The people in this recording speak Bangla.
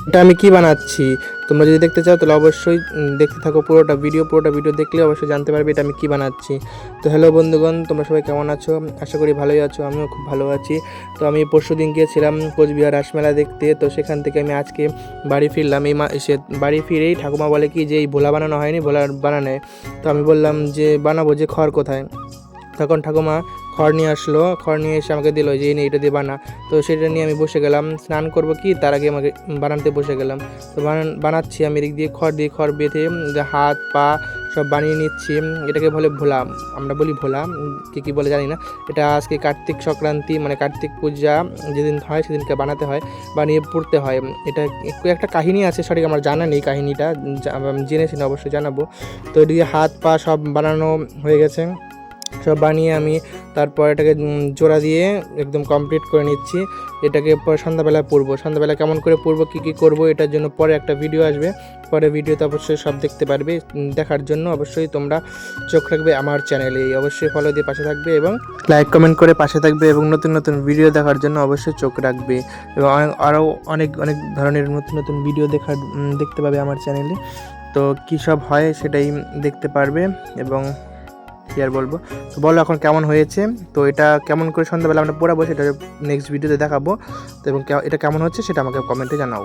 এটা আমি কি বানাচ্ছি তোমরা যদি দেখতে চাও তাহলে অবশ্যই দেখতে থাকো পুরোটা ভিডিও দেখলে অবশ্যই জানতে পারবে এটা আমি কি বানাচ্ছি। তো হ্যালো বন্ধুগণ, তোমরা সবাই কেমন আছো? আশা করি ভালোই আছো, আমিও খুব ভালো আছি। তো আমি পরশুদিন গিয়েছিলাম কোচবিহার রাসমেলা দেখতে। তো সেখান থেকে আমি আজকে বাড়ি ফিরলাম। সে বাড়ি ফিরেই ঠাকুমা বলে কি যে এই ভোলা বানানো হয়নি, ভোলা বানানে। তো আমি বললাম যে বানাবো, যে খড় কোথায়? তখন ঠাকুমা খড় নিয়ে আসলো, খড় নিয়ে এসে আমাকে দিল যে এই নে এটা দিয়ে বানা। তো সেটা নিয়ে আমি বসে গেলাম, স্নান করব কি তার আগে আমাকে বানাতে বসে গেলাম। তো বানাচ্ছি আমি এদিক দিয়ে খড় বেঁধে হাত পা সব বানিয়ে নিচ্ছি। এটাকে বলে ভোলা, আমরা বলি ভোলা, কী বলে জানি না। এটা আজকে কার্তিক সংক্রান্তি মানে কার্তিক পূজা যেদিন হয় সেদিনকে বানাতে হয়, বানিয়ে পড়তে হয়। এটা একটা কাহিনী আছে, সঠিক আমার জানা নেই কাহিনীটা, জেনেছি না অবশ্যই জানাবো। তো এদিকে হাত পা সব বানানো হয়ে গেছে, সব বানিয়ে আমি তারপর এটাকে জোড়া দিয়ে একদম কমপ্লিট করে নিচ্ছি। এটাকে পরে সন্ধ্যাবেলা পরবো। সন্ধ্যাবেলা কেমন করে পরবো, কী করবো, এটার জন্য পরে একটা ভিডিও আসবে, পরে ভিডিওতে অবশ্যই সব দেখতে পারবে। দেখার জন্য অবশ্যই তোমরা চোখ রাখবে আমার চ্যানেলে, অবশ্যই ফলো দিয়ে পাশে থাকবে এবং লাইক কমেন্ট করে পাশে থাকবে, এবং নতুন নতুন ভিডিও দেখার জন্য অবশ্যই চোখ রাখবে, এবং আরও অনেক অনেক ধরনের নতুন নতুন ভিডিও দেখতে পাবে আমার চ্যানেলে। তো কী সব হয় সেটাই দেখতে পারবে। এবং কি আর বলবো, তো বলো এখন কেমন হয়েছে। তো এটা কেমন করে সন্ধ্যাবেলা আমরা পড়াবো সেটা নেক্সট ভিডিওতে দেখাবো। তো এবং এটা কেমন হচ্ছে সেটা আমাকে কমেন্টে জানাও।